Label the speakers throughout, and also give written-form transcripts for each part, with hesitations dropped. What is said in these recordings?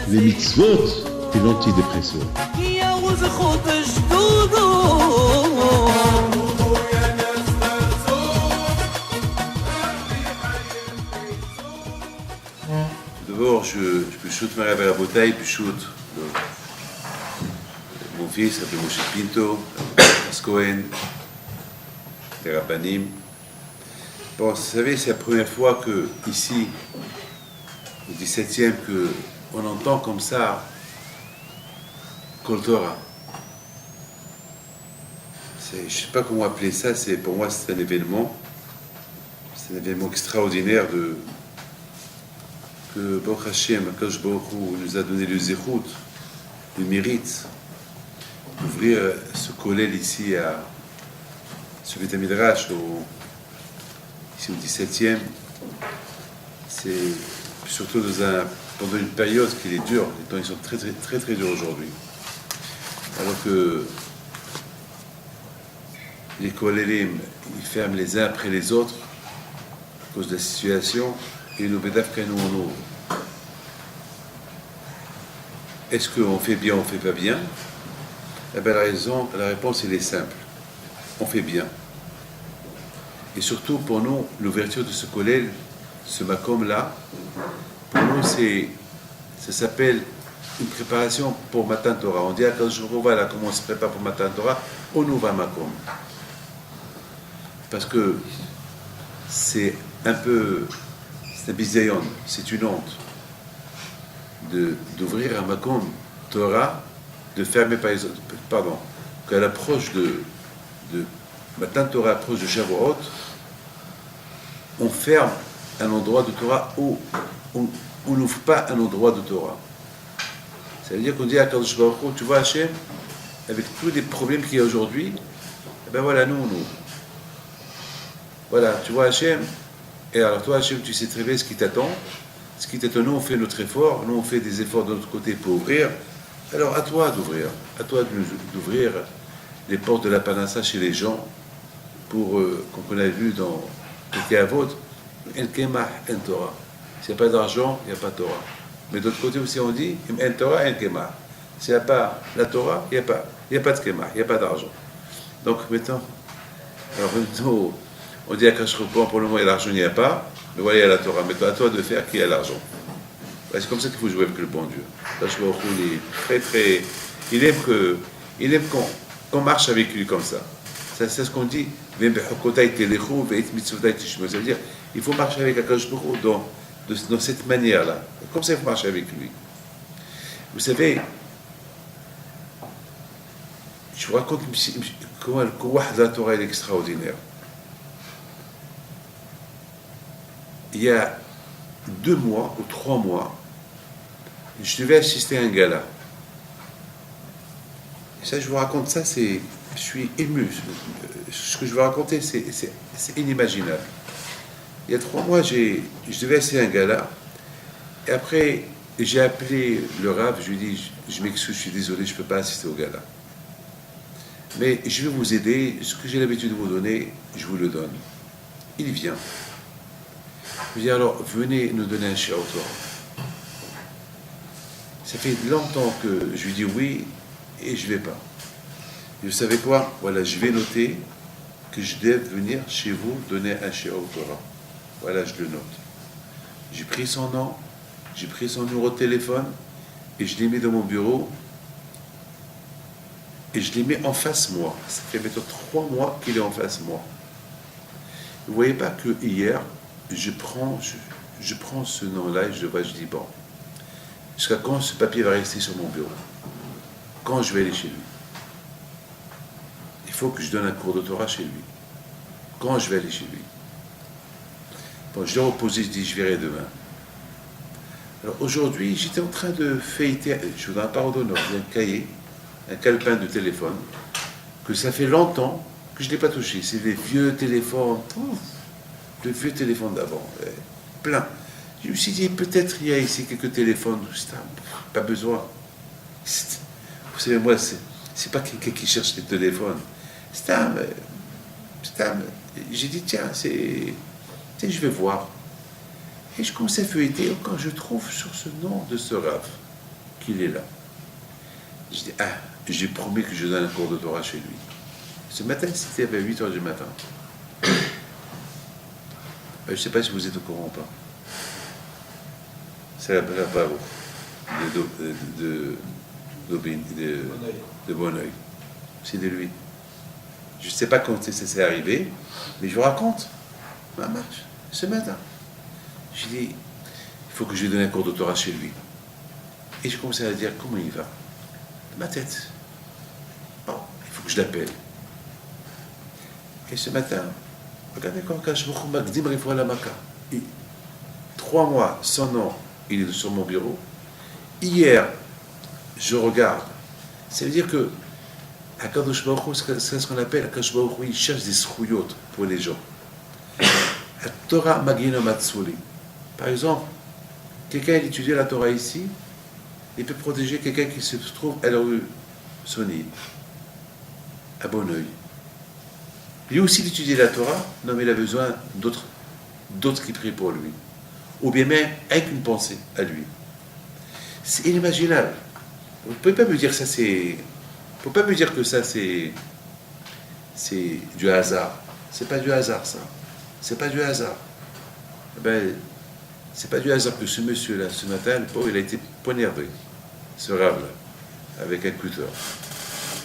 Speaker 1: Les mitzvot et l'antidépresseur.
Speaker 2: D'abord, je shoot ma rêve à la bouteille, puis shoot mon fils, s'appelle Moshe Pinto, Cohen, les Rabbanim. Bon, vous savez, c'est la première fois que, ici, au 17e, qu'on entend comme ça Kol Torah. Je ne sais pas comment appeler ça, pour moi c'est un événement extraordinaire que Baruch Hashem, Akadosh Baruch Hu, nous a donné le zéchout, le mérite d'ouvrir ce kollel ici ce Beit HaMidrash ici au 17e. C'est surtout pendant une période qui est dure, les temps ils sont très très très très durs aujourd'hui. Alors que les kollelim, ils ferment les uns après les autres à cause de la situation, et nous bédafka nous on ouvre. Est-ce qu'on fait bien, on fait pas bien? Eh bien, la réponse elle est simple. On fait bien. Et surtout pour nous, l'ouverture de ce kollel, ce makom-là, pour nous ça s'appelle une préparation pour Matan Torah. On dit à Kadosh Baruch Hu, voilà comment on se prépare pour Matan Torah, on ouvre un makom. Parce que c'est un bisayon, c'est une honte d'ouvrir un makom Torah, de fermer par les autres, pardon, qu'à l'approche de Matan Torah, approche de Shavuot, on ferme un endroit de Torah où on n'ouvre pas un endroit de Torah. Ça veut dire qu'on dit à Kadosh Baruch Hu, tu vois Hachem, avec tous les problèmes qu'il y a aujourd'hui, eh ben voilà, nous on ouvre. Voilà, tu vois Hachem, et alors toi Hachem, tu sais très bien ce qui t'attend. Ce qui t'attend, nous on fait notre effort, nous on fait des efforts de notre côté pour ouvrir. Alors à toi d'ouvrir, d'ouvrir les portes de la Parnassa chez les gens, pour, comme on a vu dans le Avot, En Kemah, En Torah. S'il n'y a pas d'argent, il n'y a pas de Torah. Mais d'autre côté aussi on dit, En Torah, En Kemah. S'il n'y a pas la Torah, il n'y a pas de Kemah, il n'y a pas d'argent. Donc maintenant, on dit à Kachropon, pour le moment, l'argent il n'y a pas, mais voilà, il y a la Torah. Mais à toi de faire qui a l'argent. C'est comme ça qu'il faut jouer avec le bon Dieu. Kachropon, il est très, très. Il aime qu'on marche avec lui comme ça. C'est ce qu'on dit. Ça veut dire, il faut marcher avec Kachropon dans cette manière-là. Comme ça, il faut marcher avec lui. Vous savez, je vous raconte comment le Kouah de la Torah est extraordinaire. Il y a 2 mois ou 3 mois, je devais assister à un gala. Et ça, je vous raconte ça, je suis ému. Ce que je vais raconter, c'est inimaginable. Il y a 3 mois, je devais assister à un gala. Et après, j'ai appelé le Rav, je lui ai dit, je m'excuse, je suis désolé, je ne peux pas assister au gala. Mais je vais vous aider, ce que j'ai l'habitude de vous donner, je vous le donne. Il vient. Je lui dis alors, venez nous donner un shiur Torah. Ça fait longtemps que je lui dis oui et je ne vais pas. Et vous savez quoi? Voilà, je vais noter que je dois venir chez vous donner un shiur Torah. Voilà, je le note. J'ai pris son nom, j'ai pris son numéro de téléphone et je l'ai mis dans mon bureau et je l'ai mis en face moi. Ça fait maintenant 3 mois qu'il est en face moi. Vous ne voyez pas que hier, je prends ce nom-là et je le vois, je dis bon, jusqu'à quand ce papier va rester sur mon bureau? Quand je vais aller chez lui? Il faut que je donne un cours de Torah chez lui. Quand je vais aller chez lui? Bon, je l'ai reposé, je dis je verrai demain. Alors aujourd'hui, j'étais en train de feuilleter, je vous donne un parole d'honneur, un cahier, un calepin de téléphone, que ça fait longtemps que je n'ai pas touché. C'est des vieux téléphones, le vieux téléphone d'avant, plein. Je me suis dit, peut-être il y a ici quelques téléphones, pas besoin. Vous savez, moi, c'est pas quelqu'un qui cherche des téléphones. C'est j'ai dit, tiens, je vais voir. Et je commence à feuilleter, quand je trouve sur ce nom de ce Rav qu'il est là. Je dis, j'ai promis que je donne un cours de Torah chez lui. Ce matin, c'était vers 8 h du matin. Je ne sais pas si vous êtes au courant ou pas. C'est la bravo de Bonneuil. C'est de lui. Je ne sais pas quand ça s'est arrivé, mais je vous raconte ma marche ce matin. Je dis, il faut que je lui donne un cours de Torah chez lui. Et je commençais à dire, comment il va? De ma tête. Bon, il faut que je l'appelle. Et ce matin, regardez quand je me Magdim Refoua la Maka. 3 mois, son nom, il est sur mon bureau. Hier, je regarde. Ça veut dire que Akadosh Baruch Hu, c'est ce qu'on appelle Akadosh Baruch Hu, il cherche des srouyot pour les gens. Torah Magina Matsuli. Par exemple, quelqu'un étudie la Torah ici, il peut protéger quelqu'un qui se trouve à la rue Sonny, à Bonneuil. Lui aussi, il étudie la Torah, non, mais il a besoin d'autres qui prient pour lui. Ou bien même avec une pensée à lui. C'est inimaginable. Vous ne pouvez pas me dire ça, c'est. Vous ne pouvez pas me dire que ça, c'est du hasard. C'est pas du hasard, ça. C'est pas du hasard. Ben, c'est pas du hasard que ce monsieur-là, ce matin, le pauvre, il a été poignardé, ce rave-là, avec un cutter.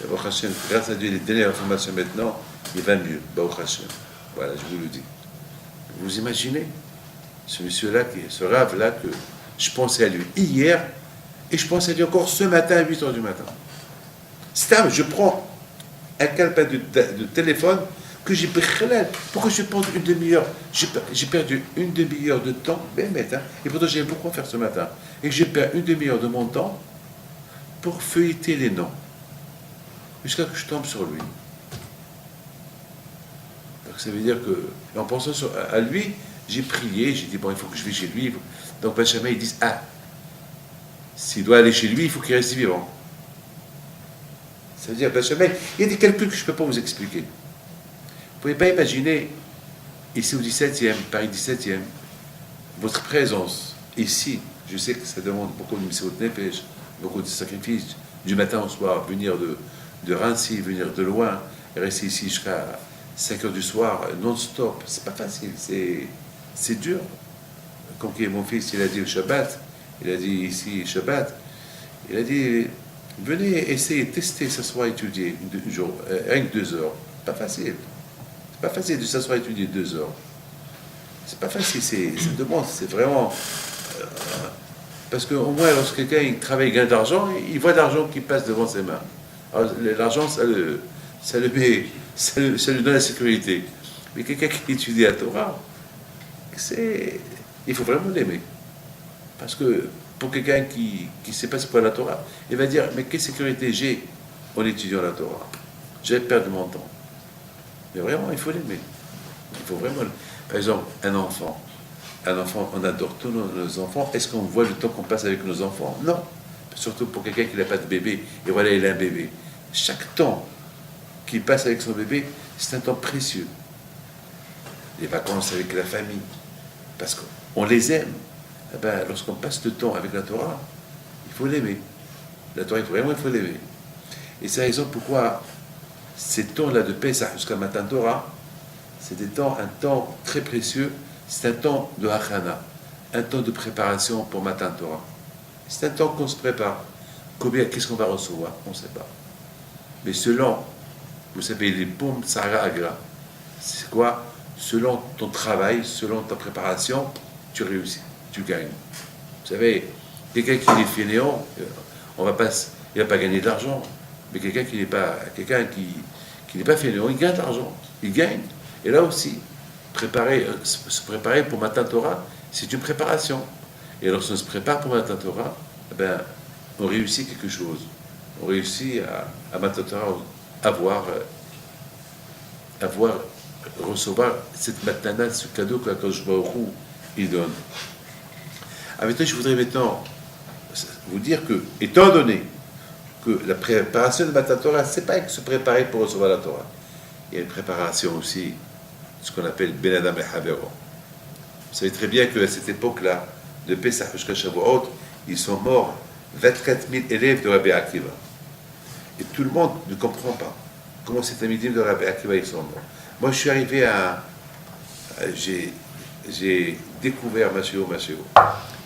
Speaker 2: Grâce à Dieu, les dernières informations maintenant, il va mieux. Baruch Hashem. Voilà, je vous le dis. Vous imaginez ce monsieur-là, ce rave-là, que je pensais à lui hier, et je pense à lui encore ce matin à 8 h du matin. Je prends un calepin de téléphone que j'ai pris. Pourquoi je pense une demi-heure? J'ai perdu une demi-heure de temps, et pourtant j'avais beaucoup à faire ce matin. Et je perds une demi-heure de mon temps pour feuilleter les noms, jusqu'à ce que je tombe sur lui. Donc ça veut dire que, en pensant à lui, j'ai prié, j'ai dit, bon, il faut que je vais chez lui. Donc Benjamin, ils disent, s'il doit aller chez lui, il faut qu'il reste vivant. Ça veut dire, Benjamin, il y a des calculs que je ne peux pas vous expliquer. Vous ne pouvez pas imaginer, ici au 17e, Paris 17e, votre présence ici. Je sais que ça demande beaucoup de Messiot Nefesh, beaucoup de sacrifices, du matin au soir, venir de Rancy, venir de loin, et rester ici jusqu'à 5 h du soir, non-stop. C'est pas facile, c'est dur. Comme mon fils, il a dit le Shabbat, il a dit ici Shabbat, il a dit, venez essayer, tester, s'asseoir, étudier, rien que 2 heures. Pas facile. C'est pas facile de s'asseoir et étudier 2 heures. C'est pas facile, ça demande, c'est vraiment. Parce qu'au moins, lorsque quelqu'un il travaille, il gagne d'argent, il voit l'argent qui passe devant ses mains. Alors, l'argent, ça lui donne la sécurité. Mais quelqu'un qui étudie la Torah, il faut vraiment l'aimer. Parce que pour quelqu'un qui ne sait pas ce qu'est la Torah, il va dire, mais quelle sécurité j'ai en étudiant la Torah? J'ai perdu mon temps. Mais vraiment, il faut l'aimer. Il faut vraiment. Par exemple, un enfant, on adore tous nos enfants. Est-ce qu'on voit le temps qu'on passe avec nos enfants? Non. Surtout pour quelqu'un qui n'a pas de bébé, et voilà, il a un bébé. Chaque temps qu'il passe avec son bébé, c'est un temps précieux. Les vacances avec la famille, parce qu'on les aime. Eh ben, lorsqu'on passe le temps avec la Torah, il faut l'aimer. La Torah, il faut l'aimer. Et c'est la raison pourquoi ces temps-là de Pessah jusqu'à Matan Torah, c'est un temps très précieux, c'est un temps de Hachana, un temps de préparation pour Matan Torah. C'est un temps qu'on se prépare. Qu'est-ce qu'on va recevoir? On ne sait pas. Mais selon, vous savez, les boum Sarah Agra, c'est quoi? Selon ton travail, selon ta préparation, tu réussis, tu gagnes. Vous savez, quelqu'un qui est fainéant, il ne va pas gagner de l'argent. Mais quelqu'un qui n'est pas fainéant, il gagne de l'argent. Il gagne. Et là aussi, se préparer pour Matan Torah, c'est une préparation. Et lorsqu'on se prépare pour Matan Torah, on réussit quelque chose. On réussit à Matan Torah recevoir cette matana, ce cadeau que Akadosh Baruch Hu il donne. Avec ça, je voudrais maintenant vous dire que, étant donné que la préparation de Matan Torah, ce n'est pas que se préparer pour recevoir la Torah. Il y a une préparation aussi ce qu'on appelle Ben Adam et Havero. Vous savez très bien qu'à cette époque-là, de Pesach jusqu'à Shavuot, ils sont morts 24 000 élèves de Rabbi Akiva. Et tout le monde ne comprend pas comment ces Talmidim de Rabbi Akiva ils sont morts. Moi, je suis arrivé à... J'ai découvert Machéo.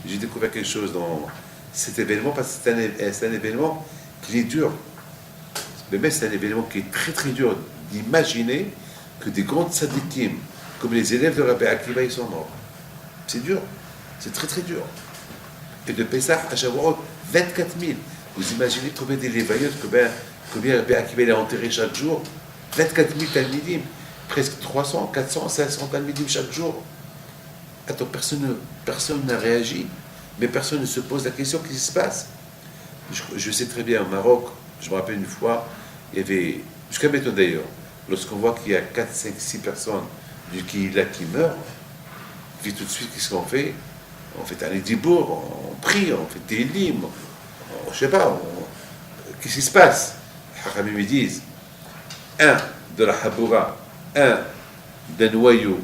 Speaker 2: J'ai découvert quelque chose dans cet événement, parce que c'est un événement qui est dur. Mais c'est un événement qui est très très dur d'imaginer que des grands tzadikim, comme les élèves de Rabbi Akiva, ils sont morts. C'est dur. C'est très très dur. Et de Pessah à Shavuot, 24 000. Vous imaginez combien d'élévaïotes, combien Rabbi Akiva il a enterré chaque jour? 24 000 talmidim. Presque 300, 400, 500 talmidim chaque jour. Attends, personne n'a réagi, mais personne ne se pose la question, qu'est-ce qui se passe? Je sais très bien, au Maroc, je me rappelle une fois, il y avait, jusqu'à maintenant d'ailleurs, lorsqu'on voit qu'il y a 4, 5, 6 personnes du Kihila qui meurent, puis tout de suite, qu'est-ce qu'on fait? On fait un édibour, on prie, on fait des limes, je sais pas, qu'est-ce qui se passe? Les Hachamim me disent, un de la Haboura, un d'un noyau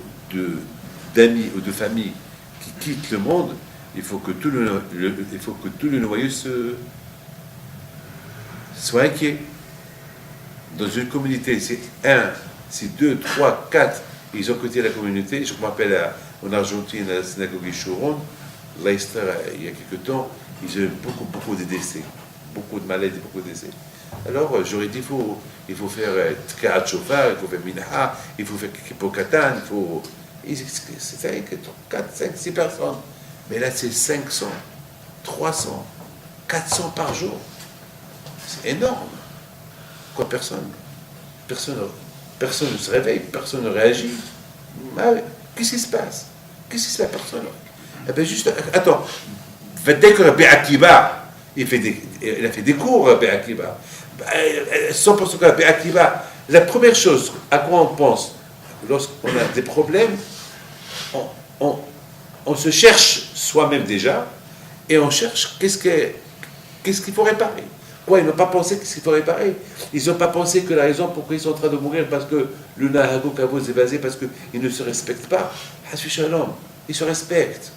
Speaker 2: d'amis ou de famille qui quitte le monde, il faut que tout le noyau soit inquiet. Dans une communauté, c'est 1, c'est 2, 3, 4, ils ont quitté la communauté. Je me rappelle en Argentine, à la synagogue Choron, Leicester, il y a quelque temps, ils ont eu beaucoup de décès, beaucoup de malades et beaucoup de décès. Alors j'aurais dit, il faut faire Tkaat Shofar, il faut faire Minha, il faut faire Kipokatan, il faut... C'était 4, 5, 6 personnes. Mais là, c'est 500, 300, 400 par jour. C'est énorme. Quoi, personne ne se réveille, personne ne réagit. Qu'est-ce qui se passe? Personne. Eh bien, juste, attends, dès que Rabbi Akiva, il a fait des cours, Rabbi Akiva. 100% que Rabbi Akiva, la première chose à quoi on pense lorsqu'on a des problèmes, on se cherche soi-même déjà, et on cherche qu'est-ce qu'il faut réparer. Quoi, ils n'ont pas pensé qu'est-ce qu'il faut réparer. Ils n'ont pas pensé que la raison pourquoi ils sont en train de mourir, parce que le Nahago Kavo est basé, parce qu'ils ne se respectent pas. Hashu Shalom, ils se respectent.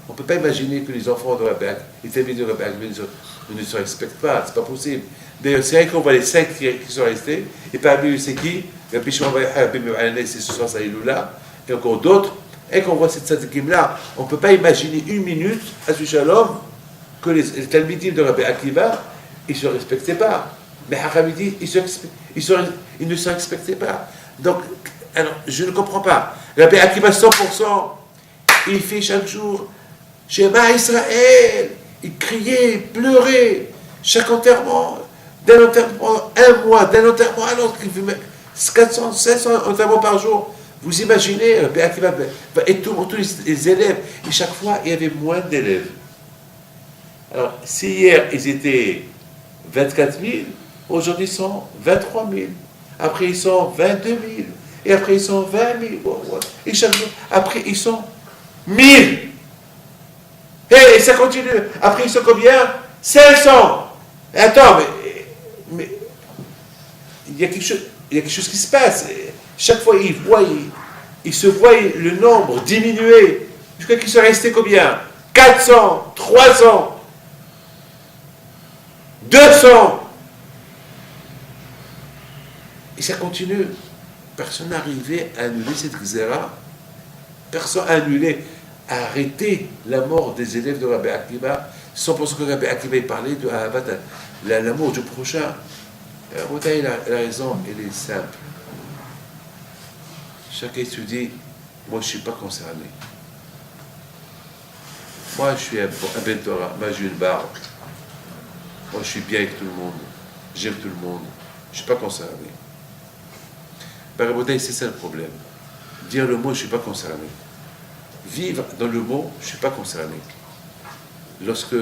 Speaker 2: On ne peut pas imaginer que les enfants de Rabbi Akiva, les familles de Rabbi Akiva ne se respectent pas, c'est pas possible. D'ailleurs, c'est vrai qu'on voit les 5 qui sont restés, et parmi eux, c'est qui? Rabbi Shimon Rabbi Me'alane, c'est ce soir, ça là, et encore d'autres, et qu'on voit cette tzadikim-là, on ne peut pas imaginer une minute, Hashu Shalom, que les talmidim de Rabbi Akiva, ils ne se respectaient pas. Mais Haramidi, ils ne se respectaient pas. Donc, alors, je ne comprends pas. Rabbi Akiva, 100%, il fait chaque jour Shema Israël. Il criait, il pleurait. Chaque enterrement, d'un enterrement, un mois, d'un enterrement à l'autre, il fait 400, 500 enterrements par jour. Vous imaginez, Rabbi Akiva, et tous les élèves, et chaque fois, il y avait moins d'élèves. Alors, si hier, ils étaient 24 000, aujourd'hui ils sont 23 000, après ils sont 22 000, et après ils sont 20 000, et chaque jour, après ils sont 1000. Et ça continue. Après ils sont combien? 500. Attends, mais il y a quelque chose qui se passe. Chaque fois ils se voient le nombre diminuer, jusqu'à qu'ils sont restés combien? 400, 300. 200. Et ça continue. Personne n'a arrivé à annuler cette xéra. Personne n'a annulé, à arrêter la mort des élèves de Rabbi Akiva. 100% que Rabbi Akiva parlait de l'amour du prochain. La raison, elle est simple. Chacun se dit, moi je ne suis pas concerné. Moi je suis un Ben Torah, moi j'ai une barbe. Moi, je suis bien avec tout le monde. J'aime tout le monde. Je ne suis pas concerné. Barabotaï, c'est ça le problème. Dire le mot, je ne suis pas concerné. Vivre dans le mot, je ne suis pas concerné. Lorsque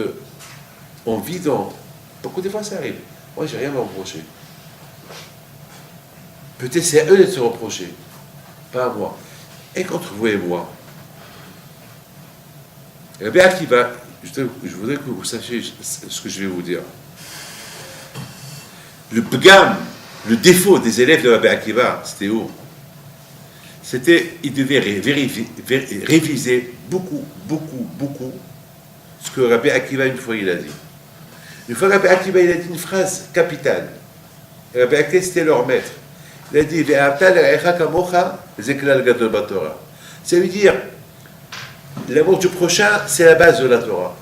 Speaker 2: on vit dans... Beaucoup de fois, ça arrive. Moi, je n'ai rien à me reprocher. Peut-être c'est à eux de se reprocher, pas à moi. Et contre vous et moi, eh bien, qui va... Je voudrais que vous sachiez ce que je vais vous dire. Le pgam, le défaut des élèves de Rabbi Akiva, c'était où? il devait réviser beaucoup ce que Rabbi Akiva une fois il a dit. Une fois Rabbi Akiva il a dit une phrase capitale. Rabbi Akiva c'était leur maître. Il a dit ça veut dire l'amour du prochain c'est la base de la Torah.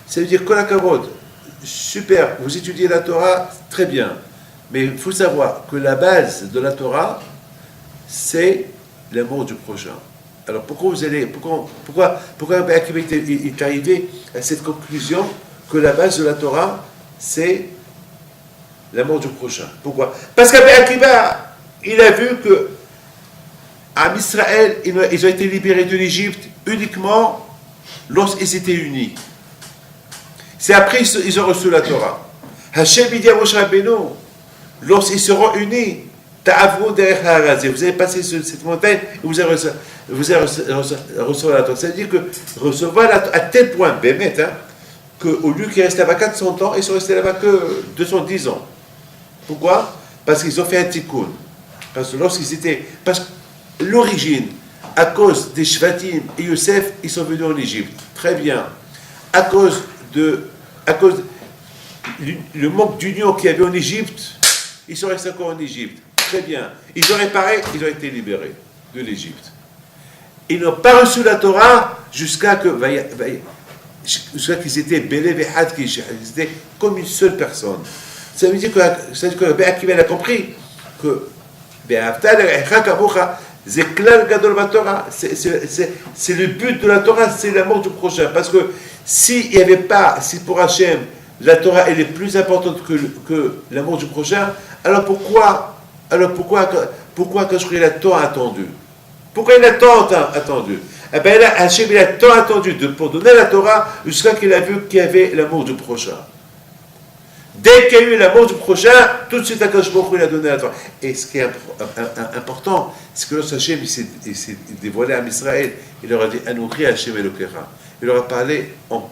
Speaker 2: Ça veut dire Kol HaKavod, super, vous étudiez la Torah, très bien. Mais il faut savoir que la base de la Torah, c'est l'amour du prochain. Alors pourquoi Rabbi Akiva est arrivé à cette conclusion que la base de la Torah, c'est l'amour du prochain? Pourquoi? Parce qu'Rabbi Akiva, il a vu que en Israël, ils ont été libérés de l'Égypte uniquement lorsqu'ils étaient unis. C'est après ils ont reçu la Torah. Hachem il dit à Moshe Rabbeinu, lorsqu'ils seront unis, Ta'avru derech ha'arazé, vous allez passer cette montagne et vous allez recevoir la Torah. Ça veut dire que recevoir la Torah à tel point, Bémet, qu'au lieu qu'ils restent là-bas 400 ans, ils sont restés là-bas que 210 ans. Pourquoi? Parce qu'ils ont fait un tikkun. Parce que l'origine, à cause des Shvatim et Yosef, ils sont venus en Égypte. Très bien. À cause le manque d'union qu'il y avait en Égypte, ils sont restés encore en Égypte. Très bien. Ils ont réparé, ils ont été libérés de l'Égypte. Ils n'ont pas reçu la Torah jusqu'à qu'ils étaient Bélé Vehad Kish, ils étaient comme une seule personne. Ça veut dire que Rabbi Akiva a compris que c'est le but de la Torah, c'est l'amour du prochain. Parce que si pour Hachem, la Torah elle est plus importante que l'amour du prochain, alors pourquoi quand je l'a tant attendu? Pourquoi il a tant attendu? Eh bien, Hachem il a tant attendu pour donner la Torah jusqu'à qu'il a vu qu'il y avait l'amour du prochain. Dès qu'il y a eu l'amour du prochain, tout de suite Akadosh Baruch Hu il a donné la Torah. Et ce qui est important, c'est que lorsque Hachem il s'est dévoilé à Israël, il leur a dit Anochi Hachem Elokecha. Il leur a parlé en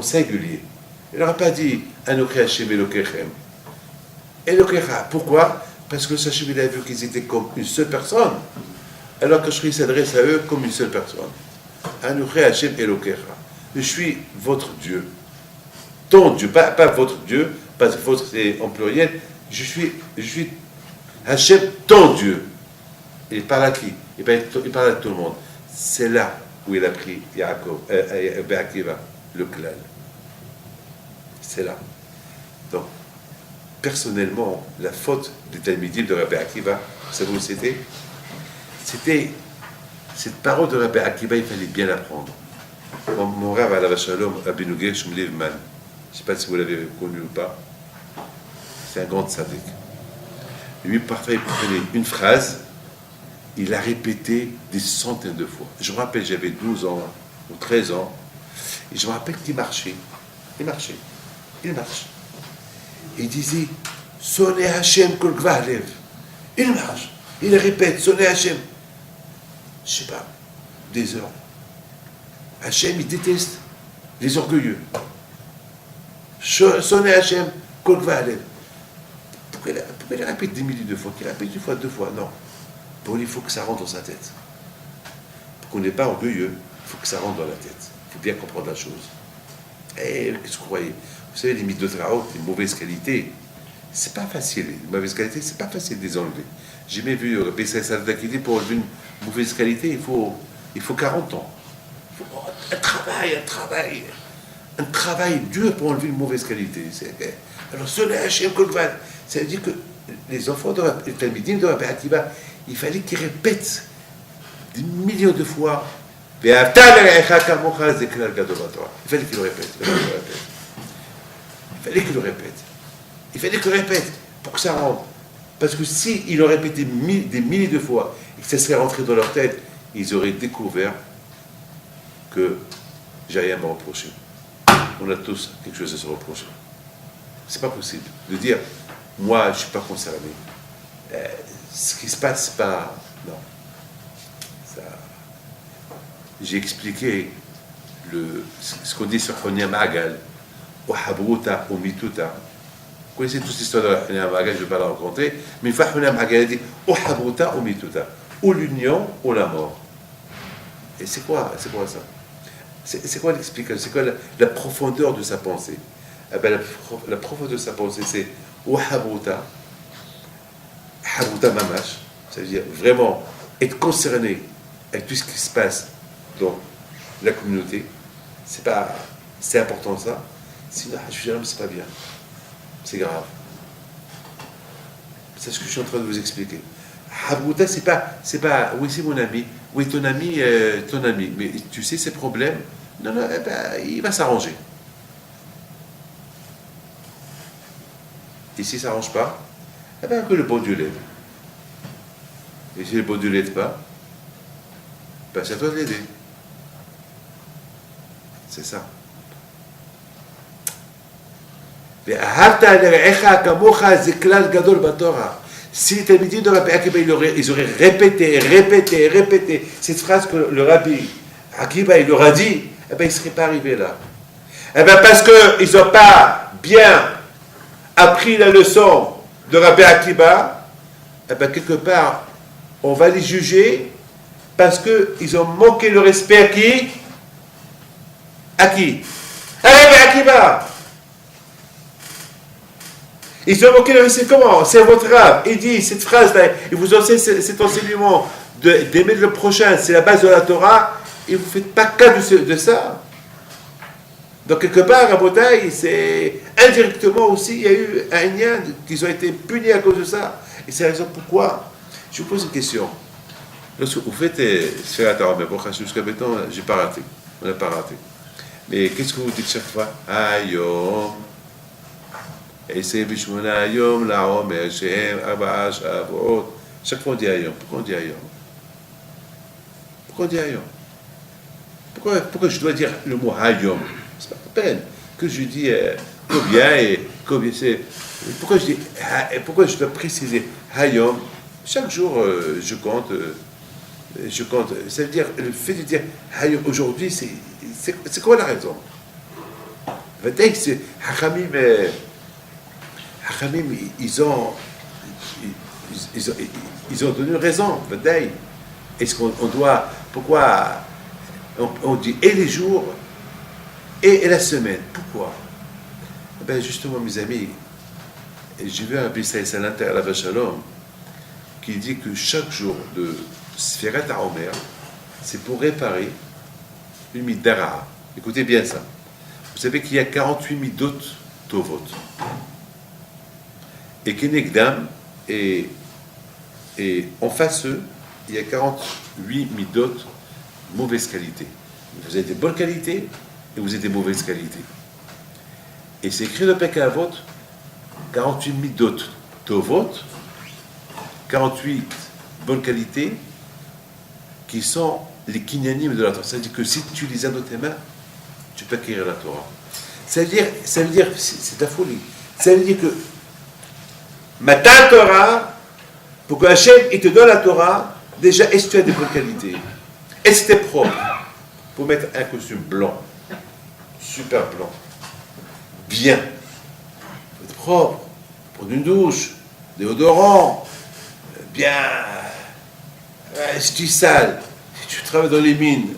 Speaker 2: singulier. Il leur a pas dit Anochi Hachem Elokechem. Elokecha. Pourquoi? Parce que Hachem il a vu qu'ils étaient comme une seule personne. Alors que je s'adresse à eux comme une seule personne. Anochi Hachem Elokecha. Je suis votre Dieu. Ton Dieu, pas votre Dieu, parce que votre c'est en pluriel. Je suis Hachem, ton Dieu. Il parle à qui? Il parle à tout le monde. C'est là où il a pris Rabbi Akiva, le klal. C'est là. Donc, personnellement, la faute des Talmidim de Rabbi Akiva, vous savez où c'était? C'était cette parole de Rabbi Akiva, il fallait bien l'apprendre. Mon rave à la Shalom, Rabbi Nugel Shumlevman, je ne sais pas si vous l'avez connu ou pas, c'est un grand tzaddik. Lui, parfois, il prenait une phrase, il l'a répétée des centaines de fois. Je me rappelle, j'avais 12 ans ou 13 ans, et je me rappelle qu'il marchait. Il marche. Et il disait, Sonnez Hachem kol gvalev. Il marche. Il répète, Sonnez Hachem. Je ne sais pas, des heures. Hachem, il déteste les orgueilleux. Sonnez Hachem kol gvalev. Pourquoi il répète des milliers de fois? Qu'il répète une fois, deux fois? Non. Pour lui, il faut que ça rentre dans sa tête. Pour qu'on n'est pas orgueilleux, il faut que ça rentre dans la tête. Il faut bien comprendre la chose. Et qu'est-ce que vous croyez? Vous savez, les mythes de Traot, les mauvaises qualités, c'est pas facile. Les mauvaises qualités, c'est pas facile de les enlever. J'ai même vu Bessel Salda qui dit pour enlever une mauvaise qualité, il faut 40 ans. Il faut un travail dur pour enlever une mauvaise qualité. Alors, Sonnez Hachem kol gvalev. Ça veut dire que les enfants de les Talmidim de Rabbi Akiva, il fallait qu'ils répètent des millions de fois. Il fallait qu'ils le répètent. Pour que ça rentre. Parce que s'ils l'ont répété des milliers de fois et que ça serait rentré dans leur tête, ils auraient découvert que j'ai rien à me reprocher. On a tous quelque chose à se reprocher. C'est pas possible de dire moi je ne suis pas concerné. Ce qui se passe, pas. Non. Ça, j'ai expliqué ce qu'on dit sur Chonia Magal, ou Habruta, ou Mituta. Vous connaissez toute l'histoire de la Hunayn Maga, je ne vais pas la raconter, mais une fois Hunayn Maga, il a dit ou Habruta ou Mituta, ou l'union ou la mort. Et c'est quoi ça? C'est quoi l'explication? C'est quoi la profondeur de sa pensée? Eh ben, la profondeur de sa pensée, c'est ou Habruta Mamash, ça veut dire vraiment être concerné avec tout ce qui se passe dans la communauté. C'est important ça. Sinon, c'est pas bien. C'est grave. C'est ce que je suis en train de vous expliquer. Habouta, c'est pas, oui, c'est mon ami, oui, ton ami, mais tu sais ses problèmes, non, eh ben, il va s'arranger. Et si ça s'arrange pas, eh ben, que le bon Dieu l'aide. Et si le bon Dieu l'aide pas, ben, c'est à toi de l'aider. C'est ça. Si les Talmidim de Rabbi Akiba, ils auraient répété cette phrase que le Rabbi Akiba il leur a dit, eh ben, ils ne seraient pas arrivés là. Eh ben, parce qu'ils n'ont pas bien appris la leçon de Rabbi Akiba, eh ben, quelque part, on va les juger parce qu'ils ont manqué le respect à qui? À qui? À Rabbi Akiba. Ils ont manqué le respect. Comment? C'est votre rab. Il dit cette phrase-là, il vous enseigne cet enseignement d'aimer le prochain, c'est la base de la Torah, et vous ne faites pas cas de ça. Donc, quelque part, à Botaï, c'est indirectement aussi, il y a eu un lien qu'ils ont été punis à cause de ça. Et c'est la raison pourquoi. Je vous pose une question. Lorsque vous faites Sfera Torah, mais bon, jusqu'à maintenant, j'ai pas raté. On n'a pas raté. Mais qu'est-ce que vous dites chaque fois? Ayom. Et c'est Bishmona Ayom, la Omer, Shem, Abba, Shavuot. Chaque fois on dit Ayom. Pourquoi on dit Ayom? Pourquoi on dit Ayom? Pourquoi je dois dire le mot Ayom? C'est pas la peine que je dis combien c'est. Pourquoi je dois préciser Ayom? Chaque jour je compte. Ça veut dire, le fait de dire Ayom aujourd'hui, c'est quoi la raison? Peut-être c'est Hachamim. Hachamim, ils ont donné raison, Vadaï. Est-ce qu'on doit. Pourquoi on dit et les jours et la semaine? Pourquoi? Ben justement, mes amis, j'ai vu un Bissaï Salanter à la Vachalom qui dit que chaque jour de Sferet HaOmer, c'est pour réparer une midara. Écoutez bien ça. Vous savez qu'il y a 48 midot tovot. Et Kenegdam, et en face eux, il y a 48 midot mauvaise qualité. Vous avez des bonnes qualités et vous avez des mauvaises qualités. Et c'est écrit dans Pirkei Avot, 48 midot tovot, 48 bonnes qualités qui sont les kinyanim de la Torah. C'est-à-dire que si tu les as dans tes mains, tu peux acquérir la Torah. Ça veut dire, c'est de la folie. Ça veut dire que Matan Torah, pour que Hachem il te donne la Torah, déjà, est-ce que tu as des bonnes qualités? Est-ce que tu es propre? Pour mettre un costume blanc, super blanc, bien, faut être propre, prendre une douche, déodorant, bien, si tu es sale, si tu travailles dans les mines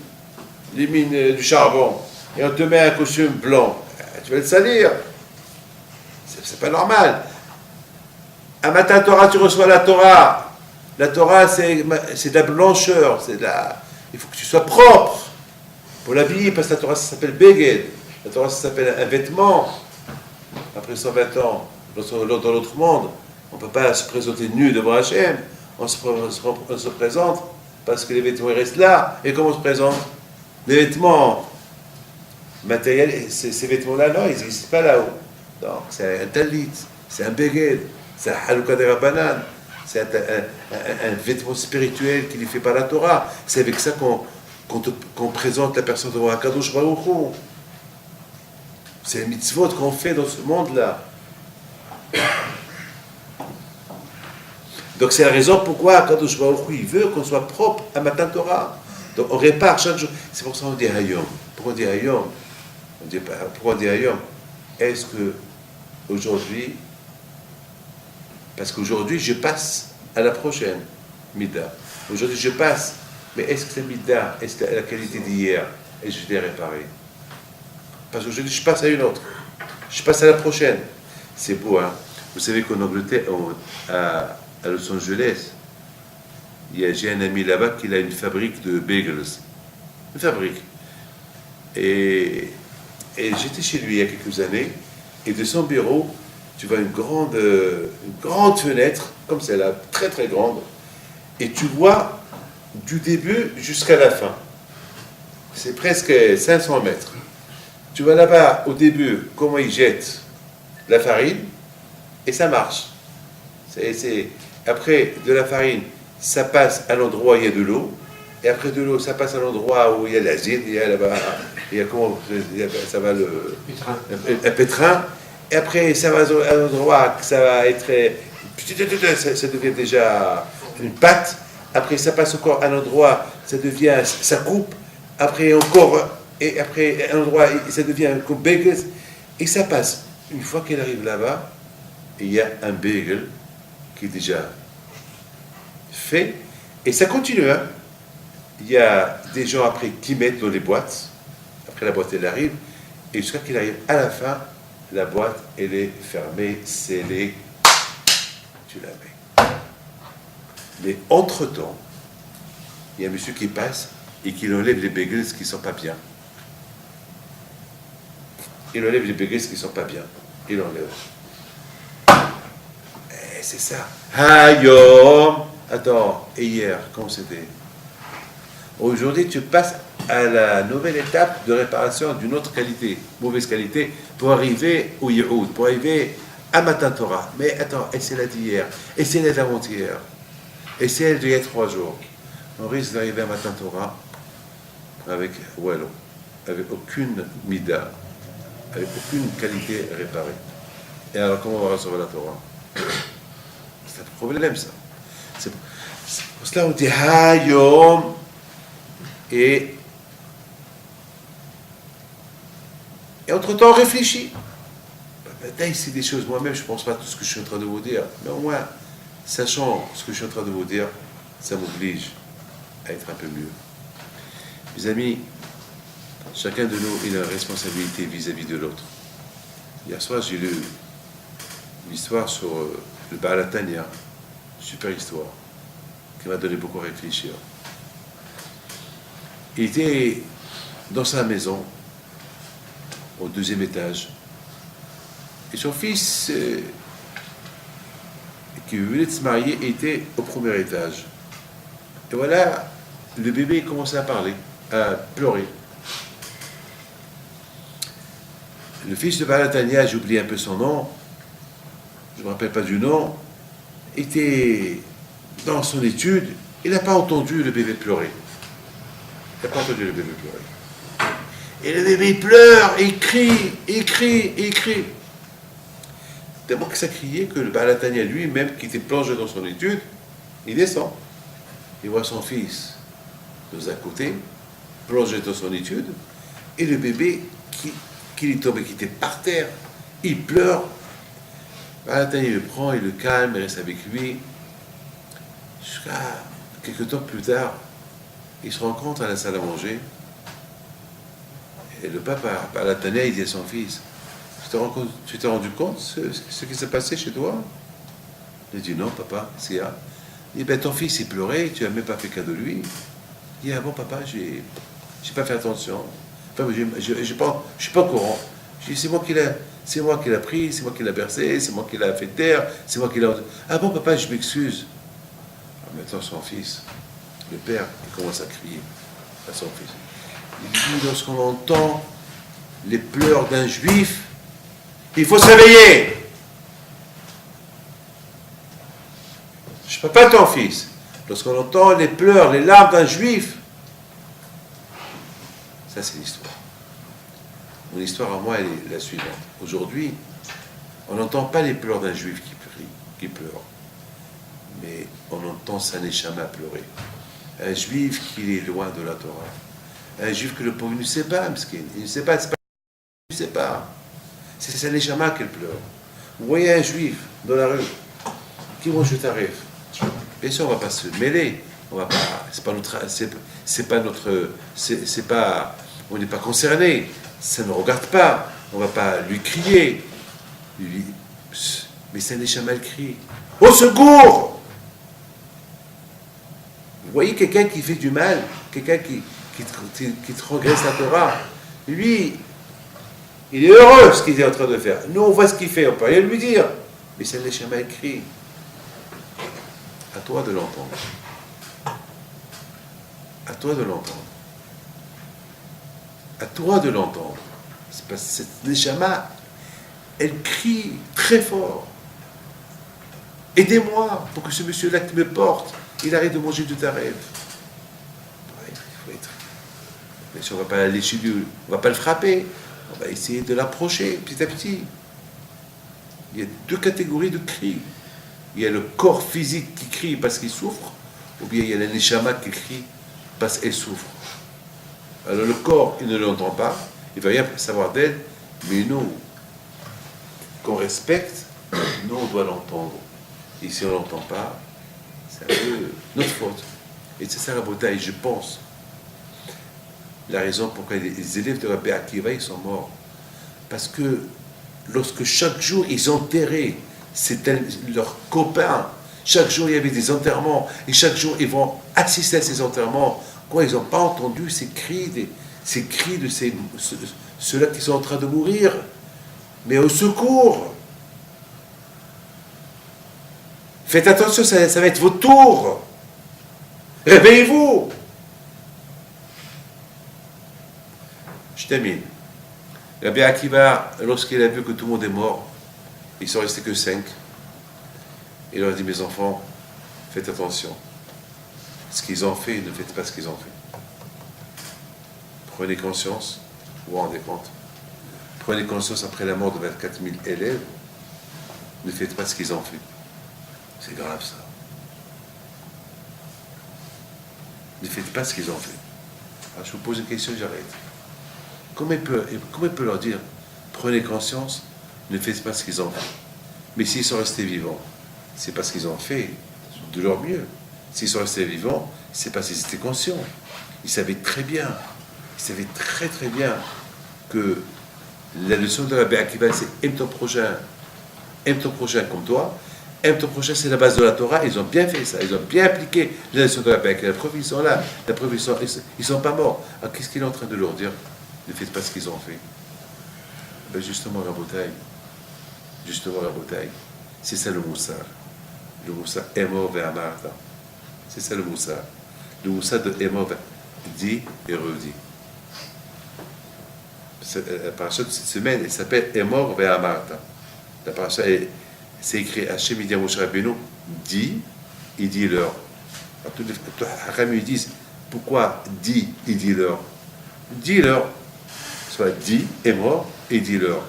Speaker 2: du charbon, et on te met un costume blanc, tu vas le salir. C'est pas normal. Un matin Torah, tu reçois la Torah. La Torah, c'est de la blancheur, il faut que tu sois propre pour l'habiller, parce que la Torah, ça s'appelle Beged. La Torah, ça s'appelle un vêtement. Après 120 ans, dans l'autre monde, on ne peut pas se présenter nu devant Hachem. On se présente parce que les vêtements ils restent là. Et comment on se présente? Les vêtements matériels, ces vêtements-là, non, ils n'existent pas là-haut. Donc, c'est un talit, c'est un beged, c'est un halukha de Rabbanan, c'est un vêtement spirituel qui ne fait pas la Torah. C'est avec ça qu'on présente la personne devant Akadosh Baruch Hu. C'est les mitzvot qu'on fait dans ce monde-là. Donc c'est la raison pourquoi Akadosh Baruch Hu, il veut qu'on soit propre à Matan Torah. Donc on répare chaque jour. C'est pour ça qu'on dit Hayom. Pourquoi on dit Hayom? Pourquoi on dit Hayom? Est-ce que aujourd'hui Parce qu'aujourd'hui, je passe à la prochaine Mida. Aujourd'hui, je passe. Mais est-ce que cette Mida, est-ce que la qualité d'hier, et je l'ai réparée? Parce qu'aujourd'hui, je passe à une autre. Je passe à la prochaine. C'est beau, hein? Vous savez qu'en Angleterre, à Los Angeles, j'ai un ami là-bas qui a une fabrique de bagels. Une fabrique. Et j'étais chez lui il y a quelques années, et de son bureau, tu vois une grande fenêtre, comme celle-là, très très grande, et tu vois du début jusqu'à la fin. C'est presque 500 mètres. Tu vois là-bas, au début, comment ils jettent la farine, et ça marche. Après, de la farine, ça passe à l'endroit où il y a de l'eau, et après de l'eau, ça passe à l'endroit où il y a l'azide, il y a là-bas, ça va un pétrin, et après, ça va à l'endroit que ça va être, ça devient déjà une pâte, après, ça passe encore à l'endroit, ça coupe, après encore, et après, à l'endroit, ça devient comme bagels, et ça passe. Une fois qu'elle arrive là-bas, il y a un bagel qui est déjà fait, et ça continue, hein. Il y a des gens après qui mettent dans les boîtes, après la boîte elle arrive, et jusqu'à qu'il arrive à la fin, la boîte elle est fermée, scellée, tu la mets. Mais entre-temps, il y a un monsieur qui passe et qui enlève les bagels qui ne sont pas bien. Il enlève les bagels qui ne sont pas bien. Il enlève. Et c'est ça. Hayom. Attends, et hier, comment c'était? Aujourd'hui, tu passes à la nouvelle étape de réparation d'une autre qualité, mauvaise qualité, pour arriver au Yehoud, pour arriver à Matan Torah. Mais attends, et c'est la d'hier, et c'est la d'avant-hier, et c'est elle d'il y a 3 jours. On risque d'arriver à Matan Torah avec Wallo, avec aucune mida, avec aucune qualité réparée. Et alors, comment on va recevoir la Torah? C'est un problème, ça. C'est pour cela qu'on dit Hayom. Et entre-temps, on réfléchit. Maintenant, c'est des choses, moi-même, je ne pense pas à tout ce que je suis en train de vous dire. Mais au moins, sachant ce que je suis en train de vous dire, ça m'oblige à être un peu mieux. Mes amis, chacun de nous a une responsabilité vis-à-vis de l'autre. Hier soir, j'ai lu une histoire sur le Baal HaTanya, super histoire, qui m'a donné beaucoup à réfléchir. Il était dans sa maison, au 2e étage, et son fils, qui venait de se marier, était au 1er étage. Et voilà, le bébé commençait à parler, à pleurer. Le fils de Baal HaTanya, j'ai oublié un peu son nom, je ne me rappelle pas du nom, était dans son étude, il n'a pas entendu le bébé pleurer. Il n'a pas entendu le bébé pleurer. Et le bébé pleure, il crie. Tellement que ça criait que le Baal HaTanya lui-même, qui était plongé dans son étude, il descend. Il voit son fils de à côté, plongé dans son étude, et le bébé qui est tombé, qui était par terre, il pleure. Le Baal HaTanya le prend, il le calme, il reste avec lui. Jusqu'à quelques temps plus tard, il se rencontre à la salle à manger, et le papa, Baal HaTanya, il dit à son fils, tu t'es rendu compte ce qui s'est passé chez toi? Il dit, non, papa, qu'est-ce qu'il y a? Il dit, ben, ton fils, il pleurait, tu n'as même pas fait cas de lui. Il dit, ah bon, papa, j'ai pas fait attention. Enfin, je ne suis pas au courant. Je dis, c'est moi qui l'ai pris, c'est moi qui l'ai bercé, c'est moi qui l'ai fait taire, c'est moi qui l'ai... Ah bon, papa, je m'excuse. Maintenant, son fils, le père, il commence à crier à son fils. Il dit, lorsqu'on entend les pleurs d'un juif, il faut se réveiller. Je ne parle pas de ton fils. Lorsqu'on entend les pleurs, les larmes d'un juif, ça c'est l'histoire. Mon histoire à moi, elle est la suivante. Aujourd'hui, on n'entend pas les pleurs d'un juif qui pleure, mais on entend sa neshama pleurer. Un juif qui est loin de la Torah. Un juif que le pauvre ne sait pas, il ne sait pas, il ne sait pas. C'est sa neshama qu'elle pleure. Vous voyez un juif dans la rue, qui mange le tarif. Bien sûr, on ne va pas se mêler. On va pas. C'est pas notre. C'est pas notre. C'est pas. On n'est pas concerné. Ça ne regarde pas. On ne va pas lui crier. Mais c'est un neshama qui crie. Au secours! Vous voyez quelqu'un qui fait du mal, quelqu'un qui transgresse la Torah. Lui, il est heureux ce qu'il est en train de faire. Nous, on voit ce qu'il fait, on peut rien lui dire. Mais c'est un neshama qui crie. À toi de l'entendre. À toi de l'entendre. À toi de l'entendre. C'est parce que cette neshama, elle crie très fort. Aidez-moi pour que ce monsieur-là qui me porte, il arrête de manger de ta rêve. Ouais, il faut être. Bien sûr, on ne va pas aller chez lui, on ne va pas le frapper. On va essayer de l'approcher petit à petit. Il y a deux catégories de cris. Il y a le corps physique qui crie parce qu'il souffre, ou bien il y a la neshama qui crie parce qu'elle souffre. Alors le corps, il ne l'entend pas, il ne va rien savoir d'elle, mais nous, qu'on respecte, nous, on doit l'entendre. Et si on ne l'entend pas, c'est un peu notre faute. Et c'est ça la bataille, je pense. La raison pourquoi les élèves de Rabbi Akiva, ils sont morts. Parce que lorsque chaque jour, ils enterraient leurs copains, chaque jour, il y avait des enterrements, et chaque jour, ils vont assister à ces enterrements. Quoi, ils n'ont pas entendu ces cris de ceux-là qui sont en train de mourir. Mais au secours! Faites attention, ça va être votre tour. Réveillez-vous. Je termine. Rabbi Akiva, lorsqu'il a vu que tout le monde est mort, ils ne sont restés que 5. Il leur a dit, mes enfants, faites attention. Ce qu'ils ont fait, ne faites pas ce qu'ils ont fait. Prenez conscience, vous vous rendez compte. Prenez conscience après la mort de 24 000 élèves, ne faites pas ce qu'ils ont fait. C'est grave ça. Ne faites pas ce qu'ils ont fait. Alors, je vous pose une question, j'arrête. Comment il peut leur dire, prenez conscience, ne faites pas ce qu'ils ont fait. Mais s'ils sont restés vivants, c'est parce qu'ils ont fait de leur mieux. S'ils sont restés vivants, c'est parce qu'ils étaient conscients. Ils savaient très bien que la leçon de Rabbi Akiva, c'est aime ton prochain comme toi. Aime ton prochain, c'est la base de la Torah. Ils ont bien fait ça. Ils ont bien appliqué la leçon de Rabbi Akiva. La preuve, ils sont là. La preuve, ils sont pas morts. Alors, qu'est-ce qu'il est en train de leur dire? Ne faites pas ce qu'ils ont fait. Ben justement, Rabotai. C'est ça le moussar. Le moussar, Emor ve'amarta. C'est ça le moussar. Le moussar de Emor, dit et redit. La paracha de cette semaine, elle s'appelle Emor ve'amarta. La paracha, c'est écrit Hachem dit à Moshe Rabbeinu, dit, il dit leur. Tous les Haram ils disent, pourquoi dit, il dit leur? Dis leur. Soit dit, Emor, et dit leur.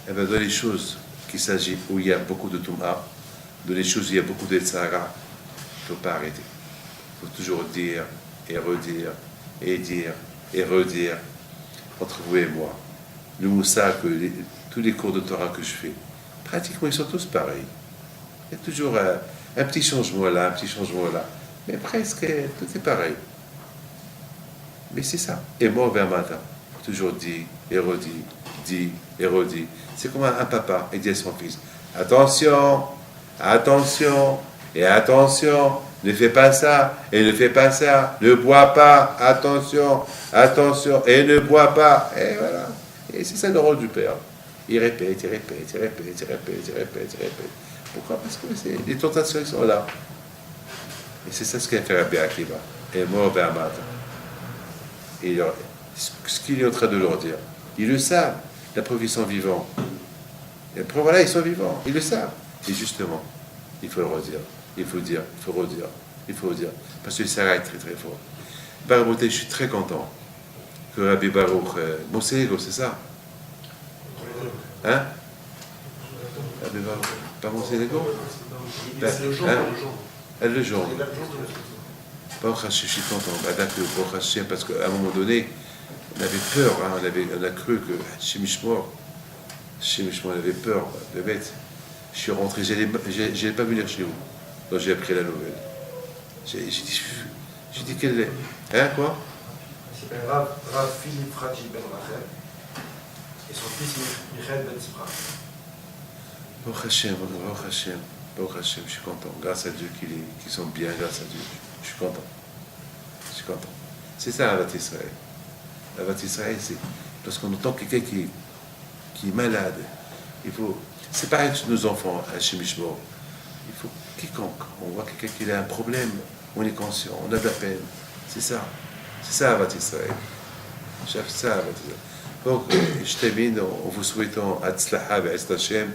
Speaker 2: Et bien dans les choses qu'il s'agit où il y a beaucoup de Touma, dans les choses où il y a beaucoup de Tzara, il ne faut pas arrêter. Il faut toujours dire et redire et dire et redire entre vous et moi. Le moussa, tous les cours de Torah que je fais, pratiquement ils sont tous pareils. Il y a toujours un petit changement là, un petit changement là. Mais presque tout est pareil. Mais c'est ça. Et moi vers matin, toujours dit et redit. C'est comme un papa, il dit à son fils, attention, et attention, ne fais pas ça, et ne fais pas ça, ne bois pas, attention, et ne bois pas. Et voilà. Et c'est ça le rôle du père. Il répète. Pourquoi? Parce que les tentations sont là. Et c'est ça ce qu'a fait Rabbi Akiva. Et mort vers matin. Et ce qu'il est en train de leur dire, ils le savent. La preuve, ils sont vivants. Et après, voilà, ils sont vivants. Ils le savent. Et justement, il faut le redire. Il faut redire. Parce que ça est très très fort. Baruch, je suis très content que Rabbi Baruch, Mosego, c'est ça? Hein? Rabbi Baruch, pas Mosego? Le jaune. Baruch Hashem, je suis content. Baruch Hashem, parce qu'à un moment donné, on avait peur, on a cru que Shemishmor, on avait peur, de bête. Je suis rentré, j'allais pas venir chez vous. Donc j'ai appris la nouvelle. J'ai dit quelle est. Hein, quoi?
Speaker 3: Il s'appelle Rav Philippe Fragi Ben Rachel et son fils Michael Ben Sipra.
Speaker 2: Baruch Hashem, Baruch Hashem, Baruch Hashem, je suis content. Grâce à Dieu qu'ils sont bien, grâce à Dieu. Je suis content. Je suis content. C'est ça, Avat Israël. Avat Israël, c'est lorsqu'on entend quelqu'un qui est malade. Il faut. C'est pareil que nos enfants à Shemishmor. Il faut quiconque. On voit quelqu'un qui a un problème, on est conscient, on a de la peine. C'est ça. C'est ça, Avat Israël. C'est ça, Avat Israël. Donc, je termine en vous souhaitant Hatzlaha Be'ez Hashem.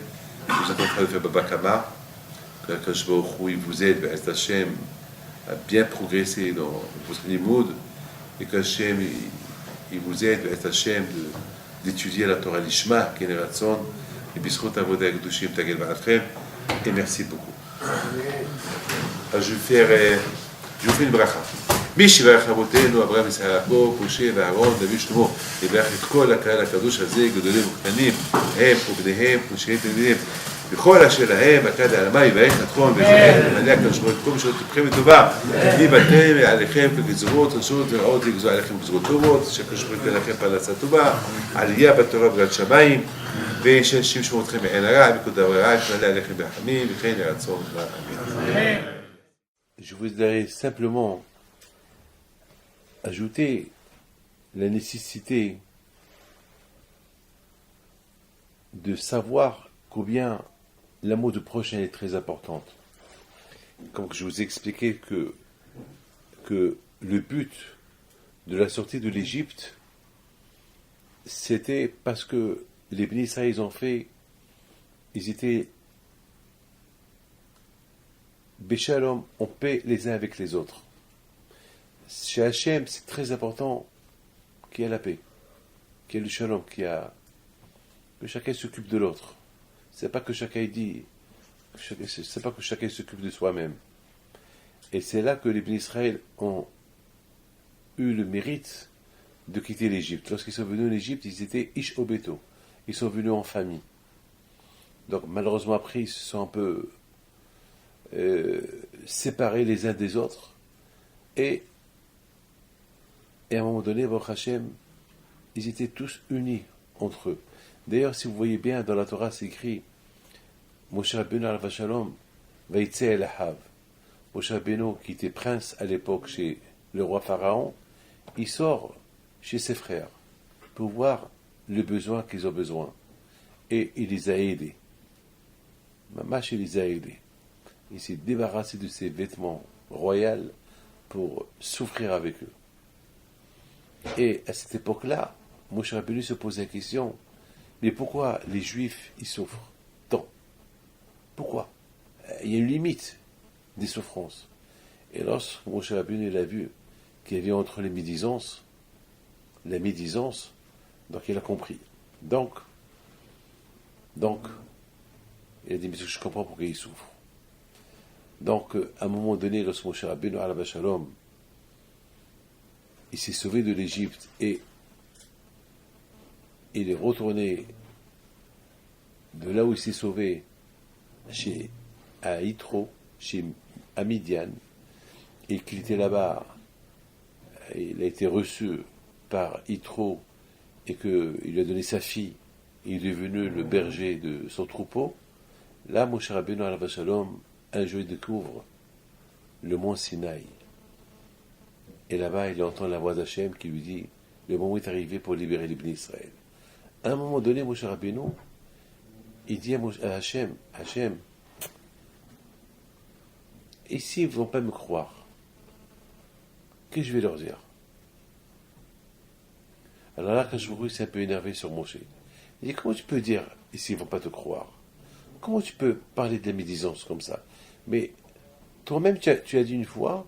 Speaker 2: Vous êtes en train de faire Baba Kama. Que Akash Baruch Hu, il vous aide, Be'ez Hashem, à bien progresser dans votre limoud. Et qu'Hashem, il vous aide, Be'ez Hashem, d'étudier la Torah Lishma, qui est le Ratson. Et Bisrot Avodah Kedushim Tagel Ba'atchem. Et merci beaucoup. Je vais faire une bracha. מי שיברך אבותינו, אברהם, יצחק, יעקב, משה ואהרון, דוד שלמה, יברך את כל הקהל הקדוש הזה, גדולים וקטנים, הם ובניהם, ונשיהם תלמידיהם, בכל אשר להם, הקד העלמה, יברך אתכם וזרעכם, ומלא הקדוש ברוך הוא, כל משלות לבכם לטובה, יבתם עליכם כגזרות, רשות ורעות לגזור עליכם גזרות טובות, שהקדוש ברוך הוא ייתן לכם פרנסה טובה, עלייה בתורה וביראת שמיים, ושנשים שמותכם מעין הרע, מכל דבר רע, יתמלא עליכם ברחמים, וכן יהי רצון. אמן. Je voudrais simplement ajouter la nécessité de savoir combien l'amour du prochain est très importante. Comme je vous ai expliqué que le but de la sortie de l'Égypte, c'était parce que les Bnei Israël, ils étaient Béchalom, en paix les uns avec les autres. Chez Hachem, c'est très important qu'il y ait la paix, qu'il y ait le shalom, que chacun s'occupe de l'autre. C'est pas que chacun dit, c'est pas que chacun s'occupe de soi-même. Et c'est là que les Bnei Israël ont eu le mérite de quitter l'Égypte. Lorsqu'ils sont venus en Égypte, ils étaient Ish Obeto. Ils sont venus en famille. Donc malheureusement après, ils se sont un peu séparés les uns des autres. Et à un moment donné, Baruch Hashem, ils étaient tous unis entre eux. D'ailleurs, si vous voyez bien, dans la Torah, c'est écrit Moshe Rabbeinu alav shalom vaïtse el Ahav. Moshe Rabbeinu, qui était prince à l'époque chez le roi Pharaon, il sort chez ses frères pour voir le besoin qu'ils ont besoin. Et il les a aidés. Mamash, il les a aidés. Il s'est débarrassé de ses vêtements royaux pour souffrir avec eux. Et à cette époque-là, Moshe Rabbeinu se posait la question, mais pourquoi les Juifs, ils souffrent tant? Pourquoi? Il y a une limite des souffrances. Et lorsque Moshe Rabbeinu il a vu qu'il y avait entre les médisances, la médisance, donc il a compris. Donc, il a dit, mais je comprends pourquoi ils souffrent. Donc, à un moment donné, lorsque Moshe Rabbeinu alav shalom, il s'est sauvé de l'Égypte et il est retourné de là où il s'est sauvé à Yitro, à Midian, et qu'il était là-bas, il a été reçu par Yitro et qu'il lui a donné sa fille, il est devenu le berger de son troupeau. Là, Moshe Rabbeinu alav shalom, un jour il découvre le mont Sinaï. Et là-bas, il entend la voix d'Hachem qui lui dit, le moment est arrivé pour libérer les Bnei Israël. À un moment donné, Moshe Rabbeinu, il dit à Hachem, et s'ils ne vont pas me croire, qu'est-ce que je vais leur dire? Alors là, quand je me s'est un peu énervé sur Moshe. Il dit, comment tu peux dire, et s'ils ne vont pas te croire? Comment tu peux parler de la médisance comme ça? Mais toi-même, tu as dit une fois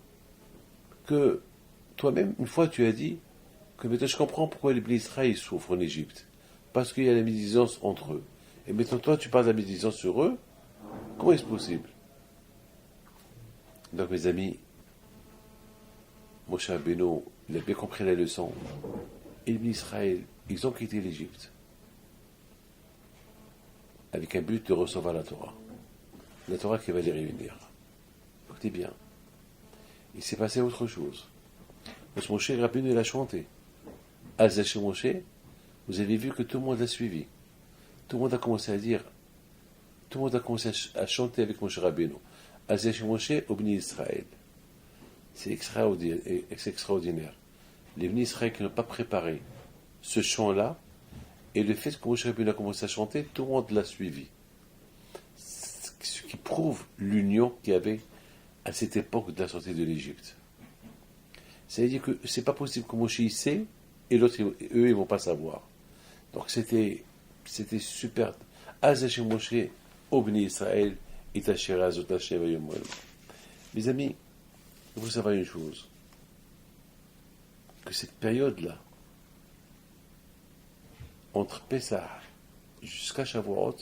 Speaker 2: que maintenant je comprends pourquoi les Bnei Israël souffrent en Égypte. Parce qu'il y a la médisance entre eux. Et maintenant toi tu parles de la médisance sur eux. Comment est-ce possible? Donc mes amis, Moshe Rabbeinu, il a bien compris la leçon. Et les Bnei Israël, ils ont quitté l'Égypte avec un but de recevoir la Torah.
Speaker 4: La Torah qui va les réunir. Écoutez bien. Il s'est passé autre chose. Parce que Moshe Rabbeinu l'a chanté. Al-Zaché Moshe, vous avez vu que tout le monde l'a suivi. Tout le monde a commencé à dire, tout le monde a commencé à chanter avec Moshe Rabbeinu. Al-Zaché Moshe au Bnei Israël. C'est extraordinaire. Les Bnei Israël qui n'ont pas préparé ce chant-là, et le fait que Moshe Rabbeinu a commencé à chanter, tout le monde l'a suivi. Ce qui prouve l'union qu'il y avait à cette époque de la sortie de l'Égypte. C'est-à-dire que c'est pas possible que Moshe y sait et l'autre, eux, ils vont pas savoir. Donc c'était super. Azaché Moshe, Obni Israël, Itachera Azot Hashem Vayomol. Mes amis, il faut savoir une chose, que cette période-là, entre Pessah jusqu'à Shavuot,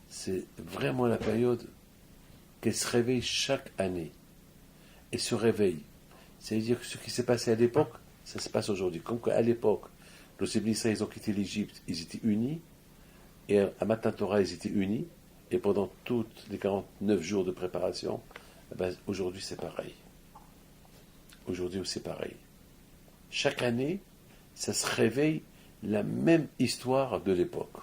Speaker 4: c'est vraiment la période qu'elle se réveille chaque année. Et se réveille. C'est-à-dire que ce qui s'est passé à l'époque, ça se passe aujourd'hui. Comme qu'à l'époque, les Israéliens, ils ont quitté l'Égypte, ils étaient unis, et à Matan Torah, ils étaient unis, et pendant tous les 49 jours de préparation, aujourd'hui c'est pareil. Aujourd'hui c'est pareil. Chaque année, ça se réveille la même histoire de l'époque.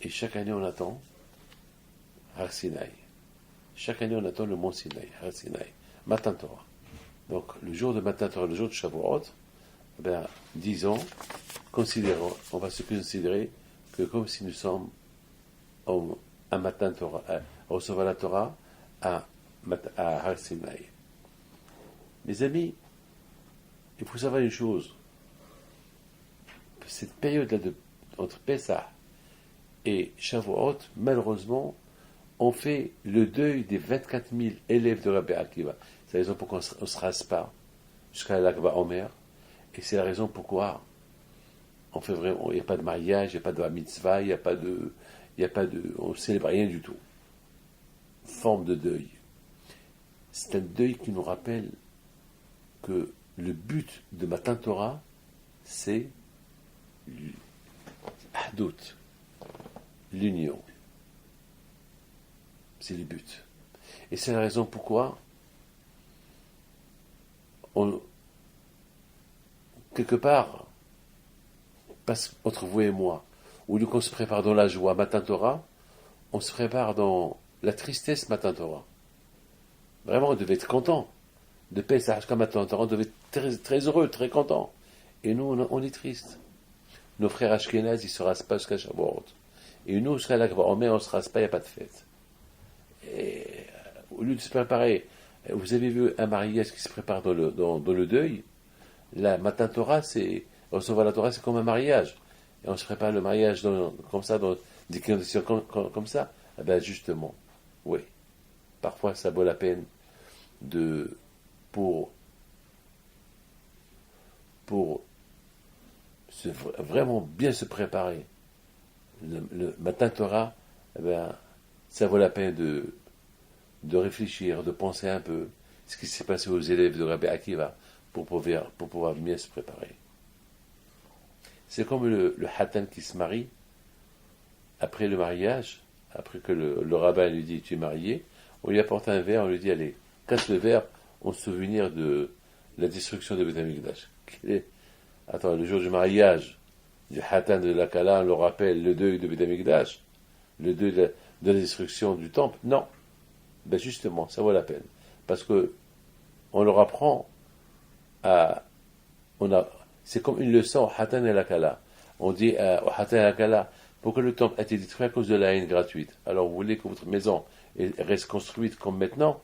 Speaker 4: Et chaque année on attend Har Sinaï. Chaque année on attend le mont Sinaï, Har Sinaï, Matan Torah. Donc le jour de Matan Torah, le jour de Shavuot, disons, on va se considérer que comme si nous sommes à Matan Torah, à recevoir la Torah à Har Sinaï. Mes amis, il faut savoir une chose. Cette période-là entre Pessah et Shavuot, malheureusement, on fait le deuil des 24 000 élèves de Rabbi Akiva. C'est la raison pourquoi on ne se rase pas jusqu'à l'Akba Omer. Et c'est la raison pourquoi on fait vraiment, il n'y a pas de mariage, il n'y a pas de mitzvah, il n'y a pas de, on ne célèbre rien du tout. Forme de deuil. C'est un deuil qui nous rappelle que le but de Matan Torah, c'est l'Ahdut, l'union. C'est le but. Et c'est la raison pourquoi quelque part, entre vous et moi, au lieu qu'on se prépare dans la joie Matan Torah, on se prépare dans la tristesse Matan Torah. Vraiment, on devait être content. De Pessah jusqu'à Matan Torah, on devait être très, très heureux, très content. Et nous, on est triste. Nos frères Ashkenaz, ils ne se rasent pas jusqu'à Shavuot. Et nous, jusqu'à l'Akba Omer, on ne se rase pas, il n'y a pas de fête. Et au lieu de se préparer, vous avez vu un mariage qui se prépare dans le deuil. La Matan Torah, recevoir la Torah, c'est comme un mariage. Et on se prépare le mariage comme ça, dans des conditions comme ça. Eh bien, justement, oui. Parfois, ça vaut la peine pour vraiment bien se préparer. Le Matan Torah, eh bien, ça vaut la peine de réfléchir, de penser un peu ce qui s'est passé aux élèves de Rabbi Akiva pour pouvoir mieux se préparer. C'est comme le Hatan qui se marie, après le mariage, après que le rabbin lui dit tu es marié, on lui apporte un verre, on lui dit allez, casse le verre en souvenir de la destruction de Beth Amikdash. Attends, le jour du mariage, du Hatan de la Kala, on le rappelle le deuil de Beth Amikdash, le deuil de la destruction du temple. Non. Ben justement, ça vaut la peine. Parce que on leur apprend c'est comme une leçon au Hatan et la Kala. On dit au Hatan et la Kala, pour que le temple ait été détruit à cause de la haine gratuite. Alors vous voulez que votre maison reste construite comme maintenant,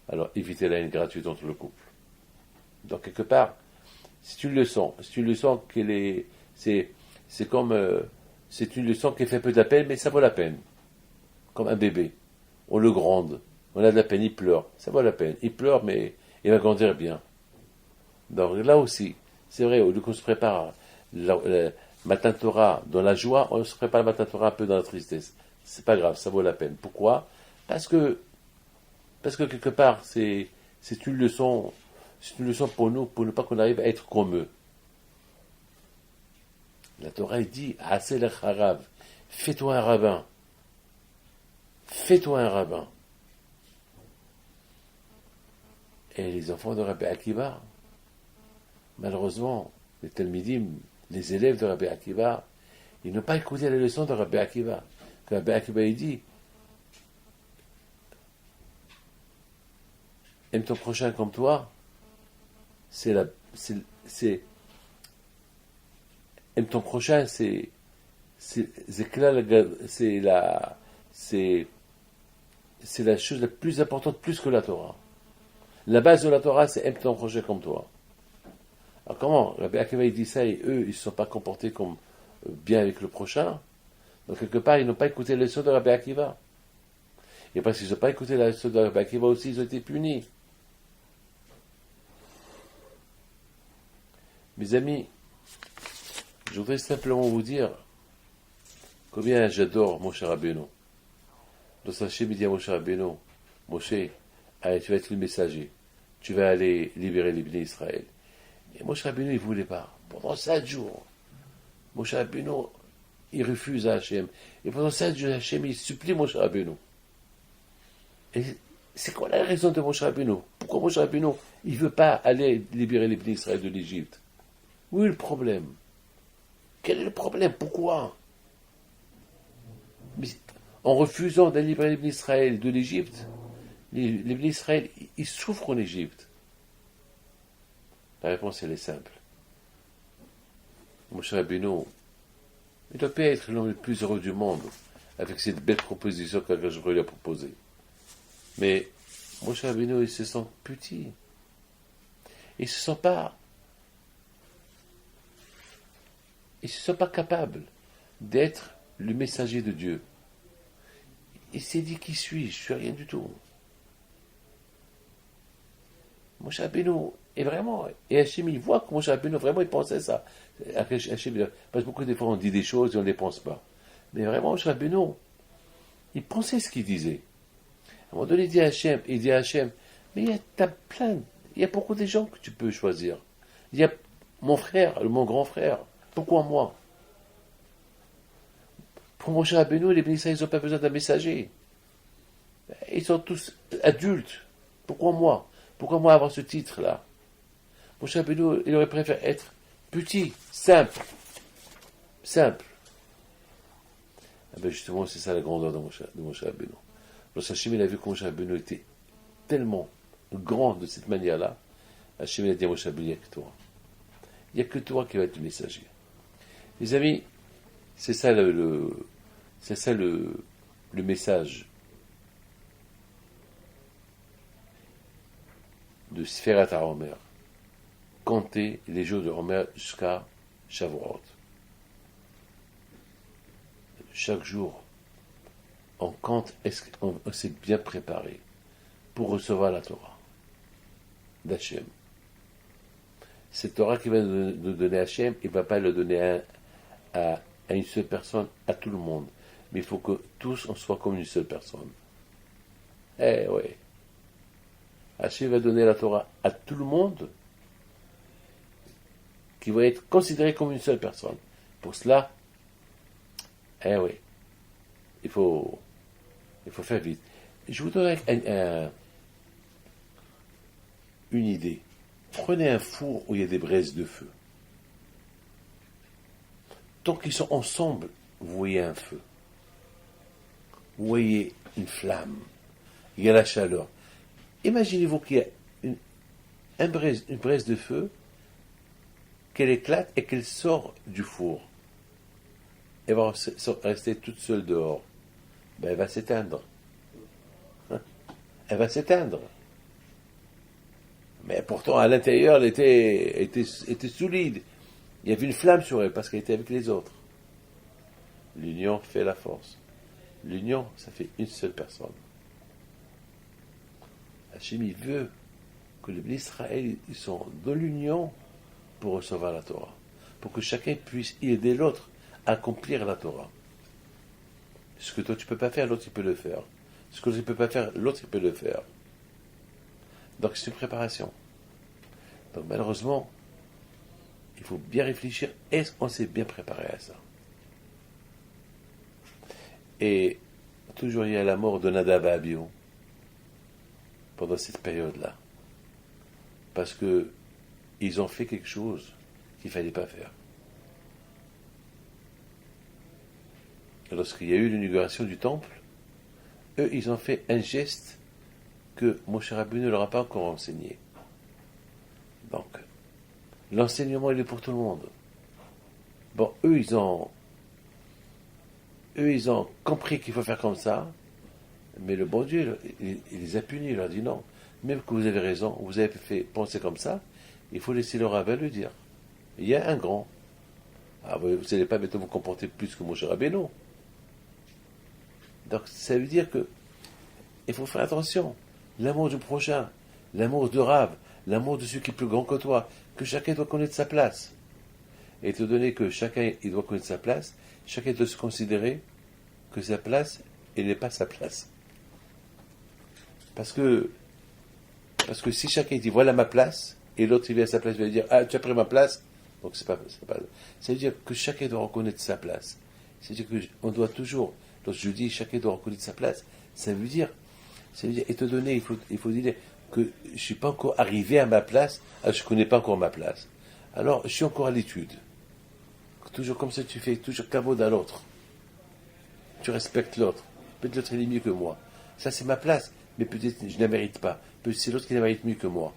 Speaker 4: alors évitez la haine gratuite entre le couple. Donc quelque part, c'est une leçon qu'elle est, c'est une leçon qui fait peu de la peine, mais ça vaut la peine. Comme un bébé, on le gronde, on a de la peine, il pleure, ça vaut la peine. Il pleure, mais il va grandir bien. Donc là aussi, c'est vrai, au lieu qu'on se prépare Matan Torah dans la joie, on se prépare Matan Torah un peu dans la tristesse. C'est pas grave, ça vaut la peine. Pourquoi ? Parce que quelque part, c'est une leçon pour nous, pour ne pas qu'on arrive à être comme eux. La Torah dit, Asel Harav, fais-toi un rabbin. fais-toi un rabbin. Et les enfants de Rabbi Akiva, malheureusement, les Talmidim, les élèves de Rabbi Akiva, ils n'ont pas écouté la leçon de Rabbi Akiva. Que Rabbi Akiva il dit, aime ton prochain comme toi, aime ton prochain, c'est la chose la plus importante, plus que la Torah. La base de la Torah, c'est aime ton prochain comme toi. Alors comment Rabbi Akiva il dit ça et eux, ils ne se sont pas comportés comme bien avec le prochain. Donc quelque part, ils n'ont pas écouté la leçon de Rabbi Akiva. Et parce qu'ils n'ont pas écouté la leçon de Rabbi Akiva aussi, ils ont été punis. Mes amis, je voudrais simplement vous dire combien j'adore Moshe Rabbeinu. Dans Hachem, il dit à Moshe Rabbeinu, Moshe, allez, tu vas être le messager. Tu vas aller libérer les bénis d'Israël. Et Moshe Rabbeinu, il ne voulait pas. Pendant 7 jours, Moshe Rabbeinu, il refuse à Hachem. Et pendant 7 jours, Hachem, il supplie Moshe Rabbeinu. Et c'est quoi la raison de Moshe Rabbeinu? Pourquoi Moshe Rabbeinu, il ne veut pas aller libérer les bénis d'Israël de l'Égypte? Où est le problème? Quel est le problème? Pourquoi? Mais en refusant d'aller libérer les bénis d'Israël de l'Égypte, les bénis d'Israël, ils souffrent en Égypte. La réponse, elle est simple. Moshe Rabbeinu, il ne doit pas être l'homme le plus heureux du monde avec cette belle proposition qu'Akadosh lui a proposée. Mais Moshe Rabbeinu, il se sent petit. Il ne se sent pas capable d'être le messager de Dieu. Il s'est dit, qui suis-je? Je suis rien du tout. Moshe Rabbeinu, et vraiment, et Hachem, il voit que Moshe Rabbeinu, vraiment, il pensait ça. Hachem, parce que beaucoup de fois, on dit des choses et on ne les pense pas. Mais vraiment, Moshe Rabbeinu, il pensait ce qu'il disait. À un moment donné, il dit à Hachem, mais il y a beaucoup de gens que tu peux choisir. Il y a mon frère, mon grand frère. Pourquoi moi? Pour Moshe Rabbeinu, les bénissants, ils n'ont pas besoin d'un messager. Ils sont tous adultes. Pourquoi moi? Pourquoi moi avoir ce titre-là? Moshe Rabbeinu, il aurait préféré être petit, simple. Ah ben justement, c'est ça la grandeur de Moshe Rabbeinu. Lorsque Hachem il a vu que Moshe Rabbeinu était tellement grand de cette manière-là, Hachem il a dit à Moshe Rabbeinu, il n'y a que toi. Il n'y a que toi qui va être le messager. Les amis, c'est ça le message de Sfirat HaOmer. Compter les jours de Omer jusqu'à Shavuot. Chaque jour, on compte, est-ce qu'on s'est bien préparé pour recevoir la Torah d'Hachem. Cette Torah qu'il va nous donner Hachem, il ne va pas le donner à une seule personne, à tout le monde. Mais il faut que tous, on soit comme une seule personne. Eh oui. Hachem va donner la Torah à tout le monde, qui va être considéré comme une seule personne. Pour cela, eh oui, il faut faire vite. Je vous donnerai une idée. Prenez un four où il y a des braises de feu. Tant qu'ils sont ensemble, vous voyez un feu. Vous voyez une flamme. Il y a la chaleur. Imaginez-vous qu'il y a une braise de feu, qu'elle éclate et qu'elle sort du four. Elle va rester toute seule dehors. Ben, elle va s'éteindre. Elle va s'éteindre. Mais pourtant, à l'intérieur, elle était solide. Il y avait une flamme sur elle parce qu'elle était avec les autres. L'union fait la force. L'union, ça fait une seule personne. Hachem, il veut que les bénis d'Israël, ils sont dans l'union pour recevoir la Torah. Pour que chacun puisse aider l'autre à accomplir la Torah. Ce que toi tu ne peux pas faire, l'autre il peut le faire. Ce que tu ne peux pas faire, l'autre il peut le faire. Donc c'est une préparation. Donc malheureusement, il faut bien réfléchir, est-ce qu'on s'est bien préparé à ça? Et toujours il y a la mort de Nadab et Abihu pendant cette période-là. Parce que ils ont fait quelque chose qu'il ne fallait pas faire. Lorsqu'il y a eu l'inauguration du temple, eux, ils ont fait un geste que Moshe Rabbeinu ne leur a pas encore enseigné. Donc, l'enseignement, il est pour tout le monde. Bon, eux, ils ont compris qu'il faut faire comme ça, mais le bon Dieu, il les a punis, il leur a dit non, même que vous avez raison, vous avez fait penser comme ça, il faut laisser le Rav le dire. Il y a un grand. Ah, vous n'allez pas maintenant vous comporter plus que Moshe Rabbeinu. Donc, ça veut dire que il faut faire attention. L'amour du prochain, l'amour de Rav, l'amour de celui qui est plus grand que toi, que chacun doit connaître sa place. Et étant donné que chacun il doit connaître sa place, chacun doit se considérer que sa place, elle n'est pas sa place. Parce que si chacun dit voilà ma place, et l'autre il vient à sa place, il va dire ah tu as pris ma place, donc c'est pas. Ça veut dire que chacun doit reconnaître sa place. C'est-à-dire qu'on doit toujours, lorsque je dis chacun doit reconnaître sa place, ça veut dire étant donné, il faut dire que je ne suis pas encore arrivé à ma place, je ne connais pas encore ma place. Alors je suis encore à l'étude. Toujours comme ça, tu fais toujours kavod à l'autre. Tu respectes l'autre. Peut-être l'autre il est mieux que moi. Ça c'est ma place, mais peut-être je ne la mérite pas. Peut-être c'est l'autre qui la mérite mieux que moi.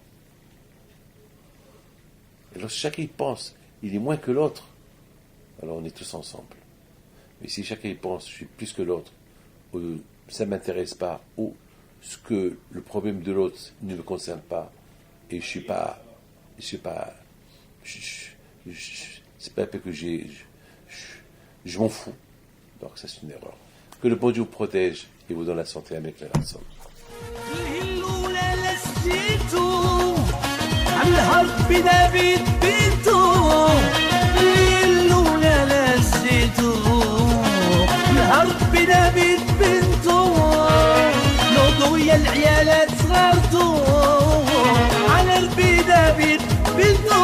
Speaker 4: Alors chacun pense, il est moins que l'autre, alors on est tous ensemble. Mais si chacun pense, je suis plus que l'autre, ou ça ne m'intéresse pas, ou ce que le problème de l'autre ne me concerne pas, et c'est pas un peu que je m'en fous. Donc ça c'est une erreur. Que le bon Dieu vous protège et vous donne la santé avec la personne.
Speaker 5: ويا العيالات صغرتو على البيدة بنتو